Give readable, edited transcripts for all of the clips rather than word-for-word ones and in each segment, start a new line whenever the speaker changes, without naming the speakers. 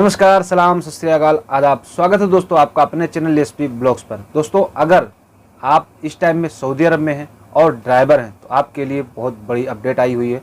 नमस्कार, सलाम, सत श्री अकाल, आदाब। स्वागत है दोस्तों आपका अपने चैनल एसपी ब्लॉग्स पर। दोस्तों, अगर आप इस टाइम में सऊदी अरब में हैं और ड्राइवर हैं तो आपके लिए बहुत बड़ी अपडेट आई हुई है।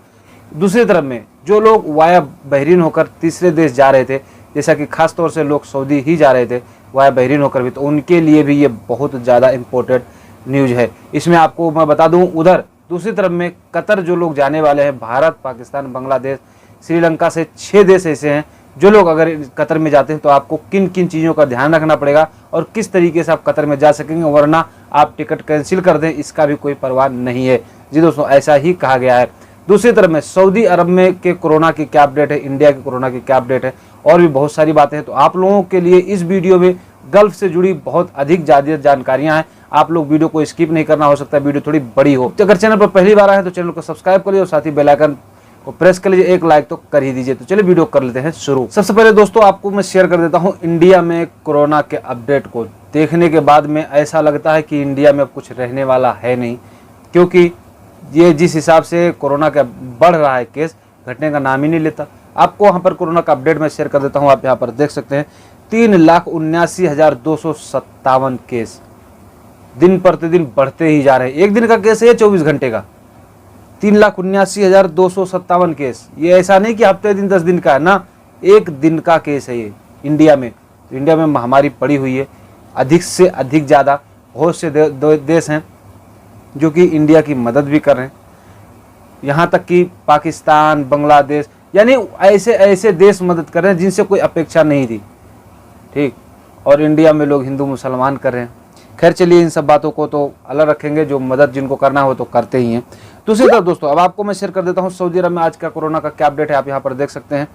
दूसरी तरफ में जो लोग वाया बहरीन होकर तीसरे देश जा रहे थे, जैसा कि खास तौर से लोग सऊदी ही जा रहे थे वाया बहरीन होकर भी, तो उनके लिए भी ये बहुत ज़्यादा इम्पोर्टेंट न्यूज़ है। इसमें आपको मैं बता दूँ, उधर दूसरी तरफ में कतर जो लोग जाने वाले हैं, भारत, पाकिस्तान, बांग्लादेश, श्रीलंका से 6 देश ऐसे हैं जो लोग अगर कतर में जाते हैं तो आपको किन किन चीज़ों का ध्यान रखना पड़ेगा और किस तरीके से आप कतर में जा सकेंगे, वरना आप टिकट कैंसिल कर दें इसका भी कोई परवाह नहीं है। जी दोस्तों, ऐसा ही कहा गया है। दूसरी तरफ में सऊदी अरब में के कोरोना की क्या अपडेट है, इंडिया के कोरोना की क्या अपडेट है, और भी बहुत सारी बातें हैं। तो आप लोगों के लिए इस वीडियो में गल्फ से जुड़ी बहुत अधिक ज़्यादा जानकारियाँ हैं। आप लोग वीडियो को स्किप नहीं करना, हो सकता है वीडियो थोड़ी बड़ी हो। तो अगर चैनल पर पहली बार आए तो चैनल को सब्सक्राइब करिए और साथ ही बेल आइकन को प्रेस कर लीजिए, एक लाइक तो कर ही दीजिए। तो चलिए वीडियो कर लेते हैं शुरू। सबसे पहले दोस्तों आपको मैं शेयर कर देता हूं इंडिया में कोरोना के अपडेट को। देखने के बाद में ऐसा लगता है कि इंडिया में अब कुछ रहने वाला है नहीं, क्योंकि ये जिस हिसाब से कोरोना का बढ़ रहा है केस, घटने का नाम ही नहीं लेता। आपको वहाँ पर कोरोना का अपडेट मैं शेयर कर देता हूँ। आप यहाँ पर देख सकते हैं 3,79,257 केस दिन प्रतिदिन बढ़ते ही जा रहे हैं। एक दिन का केस है 24 घंटे का 3,79,257 केस। ये ऐसा नहीं कि हफ्ते दिन 10 दिन का है ना, एक दिन का केस है ये इंडिया में। इंडिया में महामारी पड़ी हुई है, अधिक से अधिक ज़्यादा। बहुत से देश हैं जो कि इंडिया की मदद भी कर रहे हैं, यहाँ तक कि पाकिस्तान, बांग्लादेश, यानी ऐसे ऐसे देश मदद कर रहे हैं जिनसे कोई अपेक्षा नहीं थी, ठीक। और इंडिया में लोग हिंदू मुसलमान कर रहे हैं। खैर चलिए, इन सब बातों को तो अलग रखेंगे, जो मदद जिनको करना हो तो करते ही हैं। दूसरी तरफ दोस्तों अब आपको मैं शेयर कर देता हूं सऊदी अरब में आज का कोरोना का क्या अपडेट है। आप यहां पर देख सकते हैं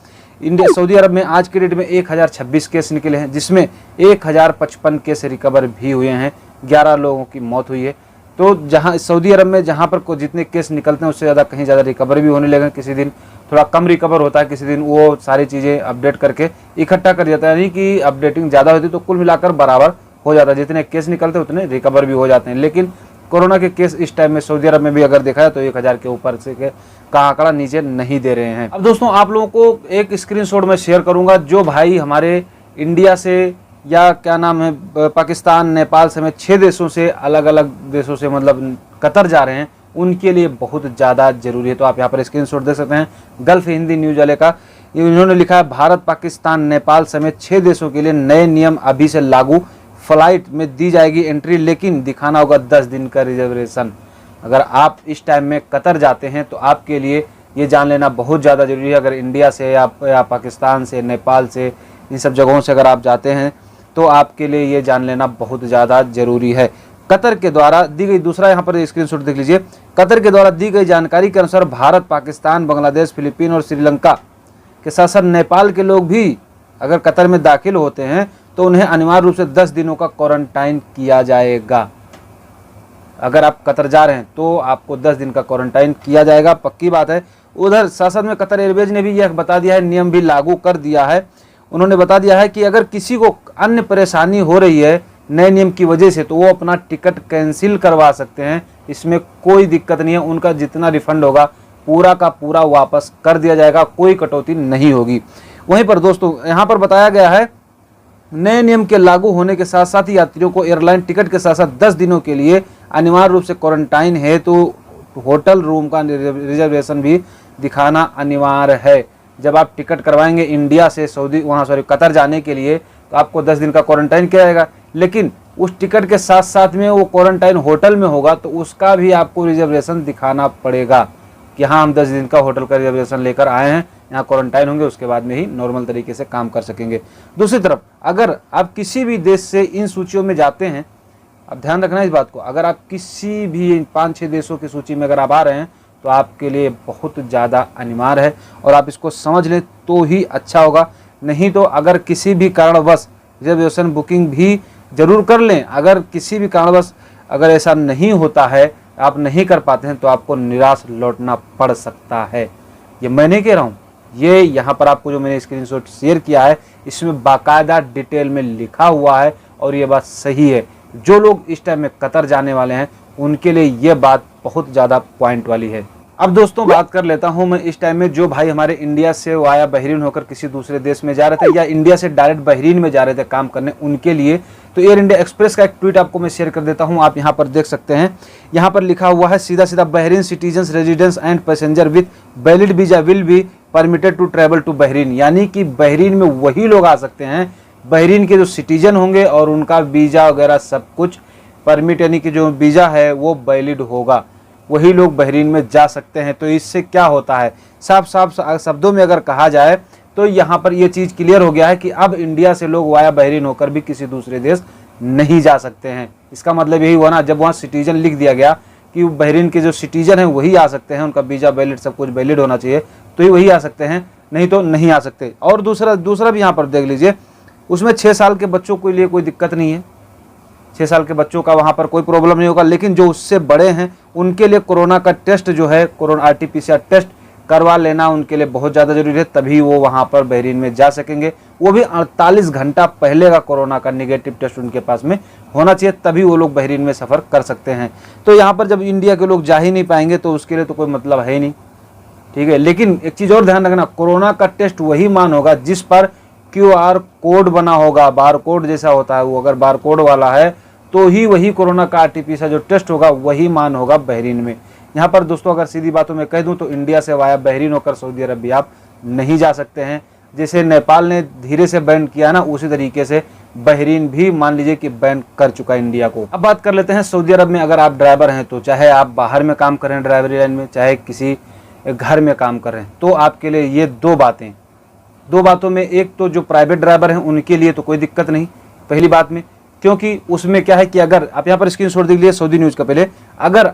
सऊदी अरब में आज के डेट में 1026 केस निकले हैं, जिसमें 1055 केस रिकवर भी हुए हैं। 11 लोगों की मौत हुई है। तो जहां सऊदी अरब में जहां पर जितने केस निकलते हैं उससे ज़्यादा कहीं ज़्यादा रिकवर भी होने लगे। किसी दिन थोड़ा कम रिकवर होता है, किसी दिन वो सारी चीज़ें अपडेट करके इकट्ठा कर जाता है, यानी कि अपडेटिंग ज़्यादा होती तो कुल मिलाकर बराबर हो जाता है। जितने केस निकलते हैं उतने रिकवर भी हो जाते हैं। लेकिन कोरोना के केस इस टाइम में सऊदी अरब में भी अगर देखा है तो 1000 के ऊपर से का आंकड़ा नीचे नहीं दे रहे हैं। अब दोस्तों आप लोगों को एक स्क्रीनशॉट में शेयर करूंगा। जो भाई हमारे इंडिया से या क्या नाम है पाकिस्तान, नेपाल समेत 6 देशों से, अलग अलग देशों से मतलब कतर जा रहे हैं, उनके लिए बहुत ज़्यादा जरूरी है। तो आप यहाँ पर स्क्रीनशॉट देख सकते हैं गल्फ हिंदी न्यूज़ वाले का। इन्होंने लिखा है भारत, पाकिस्तान, नेपाल समेत 6 देशों के लिए नए नियम अभी से लागू। फ्लाइट में दी जाएगी एंट्री, लेकिन दिखाना होगा 10 दिन का रिजर्वेशन। अगर आप इस टाइम में कतर जाते हैं तो आपके लिए ये जान लेना बहुत ज़्यादा ज़रूरी है। अगर इंडिया से या पाकिस्तान से, नेपाल से, इन सब जगहों से अगर आप जाते हैं तो आपके लिए ये जान लेना बहुत ज़्यादा ज़रूरी है। कतर के द्वारा दी गई, दूसरा यहाँ पर स्क्रीनशॉट देख लीजिए, कतर के द्वारा दी गई जानकारी के अनुसार भारत, पाकिस्तान, बांग्लादेश, फिलीपीन और श्रीलंका के साथ साथ नेपाल के लोग भी अगर कतर में दाखिल होते हैं तो उन्हें अनिवार्य रूप से 10 दिनों का क्वारंटाइन किया जाएगा। अगर आप कतर जा रहे हैं तो आपको 10 दिन का क्वारंटाइन किया जाएगा, पक्की बात है। उधर साथ साथ में कतर एयरवेज ने भी यह बता दिया है, नियम भी लागू कर दिया है। उन्होंने बता दिया है कि अगर किसी को अन्य परेशानी हो रही है नए नियम की वजह से तो वो अपना टिकट कैंसिल करवा सकते हैं। इसमें कोई दिक्कत नहीं है। उनका जितना रिफंड होगा पूरा का पूरा वापस कर दिया जाएगा, कोई कटौती नहीं होगी। वहीं पर दोस्तों यहाँ पर बताया गया है नए नियम के लागू होने के साथ साथ यात्रियों को एयरलाइन टिकट के साथ साथ 10 दिनों के लिए अनिवार्य रूप से क्वारंटाइन है तो होटल रूम का रिजर्वेशन भी दिखाना अनिवार्य है। जब आप टिकट करवाएंगे इंडिया से कतर जाने के लिए तो आपको 10 दिन का क्वारंटाइन किया जाएगा, लेकिन उस टिकट के साथ साथ में वो क्वारंटाइन होटल में होगा तो उसका भी आपको रिजर्वेशन दिखाना पड़ेगा कि हाँ हम 10 दिन का होटल का रिजर्वेशन लेकर आए हैं, यहाँ क्वारंटाइन होंगे, उसके बाद में ही नॉर्मल तरीके से काम कर सकेंगे। दूसरी तरफ अगर आप किसी भी देश से इन सूचियों में जाते हैं, अब ध्यान रखना इस बात को, अगर आप किसी भी 5-6 देशों की सूची में अगर आप आ रहे हैं तो आपके लिए बहुत ज़्यादा अनिवार्य है और आप इसको समझ लें तो ही अच्छा होगा। नहीं तो अगर किसी भी कारणवश रिजर्वेशन बुकिंग भी जरूर कर लें, अगर किसी भी कारणवश अगर ऐसा नहीं होता है, आप नहीं कर पाते हैं तो आपको निराश लौटना पड़ सकता है। ये मैं नहीं कह रहा हूँ, ये यहाँ पर आपको जो मैंने स्क्रीनशॉट शेयर किया है इसमें बाकायदा डिटेल में लिखा हुआ है और ये बात सही है। जो लोग इस टाइम में कतर जाने वाले हैं उनके लिए ये बात बहुत ज़्यादा पॉइंट वाली है। अब दोस्तों बात कर लेता हूं मैं इस टाइम में जो भाई हमारे इंडिया से वाया बहरीन होकर किसी दूसरे देश में जा रहे थे या इंडिया से डायरेक्ट बहरीन में जा रहे थे काम करने, उनके लिए तो एयर इंडिया एक्सप्रेस का एक ट्वीट आपको मैं शेयर कर देता हूं। आप यहां पर देख सकते हैं, यहां पर लिखा हुआ है सीधा सीधा, Bahrain citizens residents and passenger with valid visa will be permitted to travel to Bahrain. यानी कि बहरीन में वही लोग आ सकते हैं, बहरीन के जो सिटीजन होंगे और उनका वीजा वगैरह सब कुछ परमिट यानी कि जो वीजा है वो वैलिड होगा, वही लोग बहरीन में जा सकते हैं। तो इससे क्या होता है, साफ साफ शब्दों में अगर कहा जाए तो यहाँ पर ये चीज़ क्लियर हो गया है कि अब इंडिया से लोग वाया बहरीन होकर भी किसी दूसरे देश नहीं जा सकते हैं। इसका मतलब यही हुआ ना, जब वहाँ सिटीजन लिख दिया गया कि बहरीन के जो सिटीजन हैं वही आ सकते हैं, उनका वीजा वैलिड सब कुछ वैलिड होना चाहिए, तो ही वही आ सकते हैं, नहीं तो नहीं आ सकते। और दूसरा भी यहाँ पर देख लीजिए, उसमें 6 साल के बच्चों के लिए कोई दिक्कत नहीं है, 6 साल के बच्चों का वहाँ पर कोई प्रॉब्लम नहीं होगा। लेकिन जो उससे बड़े हैं उनके लिए कोरोना का टेस्ट जो है, कोरोना RT-PCR टेस्ट करवा लेना उनके लिए बहुत ज़्यादा जरूरी है, तभी वो वहाँ पर बहरीन में जा सकेंगे। वो भी 48 घंटा पहले का कोरोना का नेगेटिव टेस्ट उनके पास में होना चाहिए, तभी वो लोग बहरीन में सफ़र कर सकते हैं। तो यहाँ पर जब इंडिया के लोग जा ही नहीं पाएंगे तो उसके लिए तो कोई मतलब है ही नहीं, ठीक है। लेकिन एक चीज़ और ध्यान रखना, कोरोना का टेस्ट वही मान होगा जिस पर QR कोड बना होगा, बार कोड जैसा होता है वो, अगर बार कोड वाला है तो ही वही कोरोना का RT-PCR जो टेस्ट होगा वही मान होगा बहरीन में। यहाँ पर दोस्तों अगर सीधी बातों में कह दूं तो इंडिया से वाया बहरीन होकर सऊदी अरब भी आप नहीं जा सकते हैं। जैसे नेपाल ने धीरे से बैन किया ना, उसी तरीके से बहरीन भी मान लीजिए कि बैन कर चुका है इंडिया को। अब बात कर लेते हैं सऊदी अरब में अगर आप ड्राइवर हैं, तो चाहे आप बाहर में काम कर रहे हैं ड्राइवरी लाइन में, चाहे किसी घर में काम कर रहे हैं, तो आपके लिए ये दो बातों में, एक तो जो प्राइवेट ड्राइवर हैं उनके लिए तो कोई दिक्कत नहीं पहली बात में, क्योंकि उसमें क्या है कि अगर आप यहाँ पर स्क्रीनशॉट देख लीजिए सऊदी न्यूज़ का, पहले अगर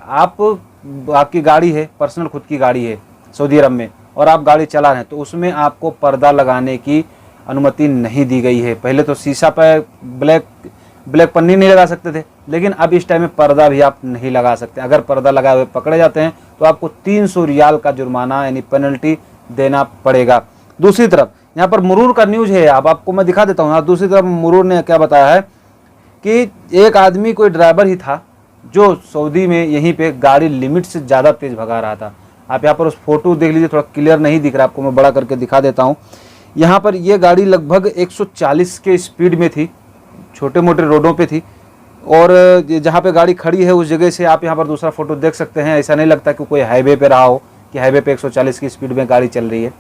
आपकी गाड़ी है, पर्सनल खुद की गाड़ी है सऊदी अरब में और आप गाड़ी चला रहे हैं, तो उसमें आपको पर्दा लगाने की अनुमति नहीं दी गई है। पहले तो शीशा पर ब्लैक पन्नी नहीं लगा सकते थे, लेकिन अब इस टाइम में पर्दा भी आप नहीं लगा सकते। अगर पर्दा लगाए हुए पकड़े जाते हैं तो आपको 300 रियाल का जुर्माना यानी पेनल्टी देना पड़ेगा। दूसरी तरफ यहाँ पर मुरूर का न्यूज़ है, अब आपको मैं दिखा देता हूँ। दूसरी तरफ मुरूर ने क्या बताया है कि एक आदमी, कोई ड्राइवर ही था जो सऊदी में यहीं पे गाड़ी लिमिट से ज़्यादा तेज़ भगा रहा था। आप यहाँ पर उस फोटो देख लीजिए, थोड़ा क्लियर नहीं दिख रहा आपको, मैं बड़ा करके दिखा देता हूँ। यहाँ पर ये गाड़ी लगभग 140 के स्पीड में थी, छोटे मोटे रोडों पे थी, और जहाँ पे गाड़ी खड़ी है उस जगह से आप यहाँ पर दूसरा फोटो देख सकते हैं। ऐसा नहीं लगता कि कोई हाईवे पे रहा हो कि हाईवे पे 140 की स्पीड में गाड़ी चल रही है,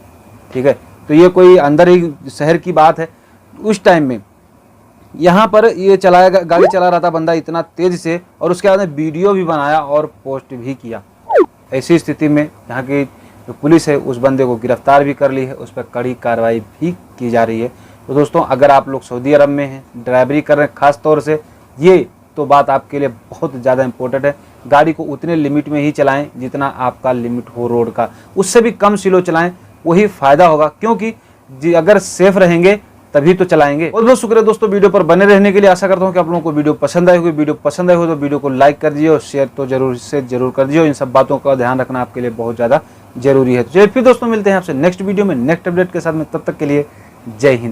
ठीक है। तो ये कोई अंदर ही शहर की बात है। उस टाइम में यहाँ पर ये गाड़ी चला रहा था बंदा इतना तेज से, और उसके बाद में वीडियो भी बनाया और पोस्ट भी किया। ऐसी स्थिति में यहाँ की जो पुलिस है उस बंदे को गिरफ्तार भी कर ली है, उस पर कड़ी कार्रवाई भी की जा रही है। तो दोस्तों अगर आप लोग सऊदी अरब में हैं, ड्राइवरी कर रहे हैं, खास तौर से ये तो बात आपके लिए बहुत ज़्यादा इंपॉर्टेंट है। गाड़ी को उतने लिमिट में ही चलाएं जितना आपका लिमिट हो रोड का, उससे भी कम स्लो चलाएं, वही फ़ायदा होगा। क्योंकि अगर सेफ रहेंगे तभी तो चलाएंगे। बहुत बहुत शुक्रिया दोस्तों वीडियो पर बने रहने के लिए। आशा करता हूँ कि आप लोगों को वीडियो पसंद आई होगी। वीडियो पसंद आई हो तो वीडियो को लाइक कर दीजिए और शेयर तो जरूर कर दीजिए। इन सब बातों का ध्यान रखना आपके लिए बहुत ज़्यादा जरूरी है। तो चलिए फिर दोस्तों मिलते हैं आपसे नेक्स्ट वीडियो में नेक्स्ट अपडेट के साथ में, तब तक के लिए जय हिंद।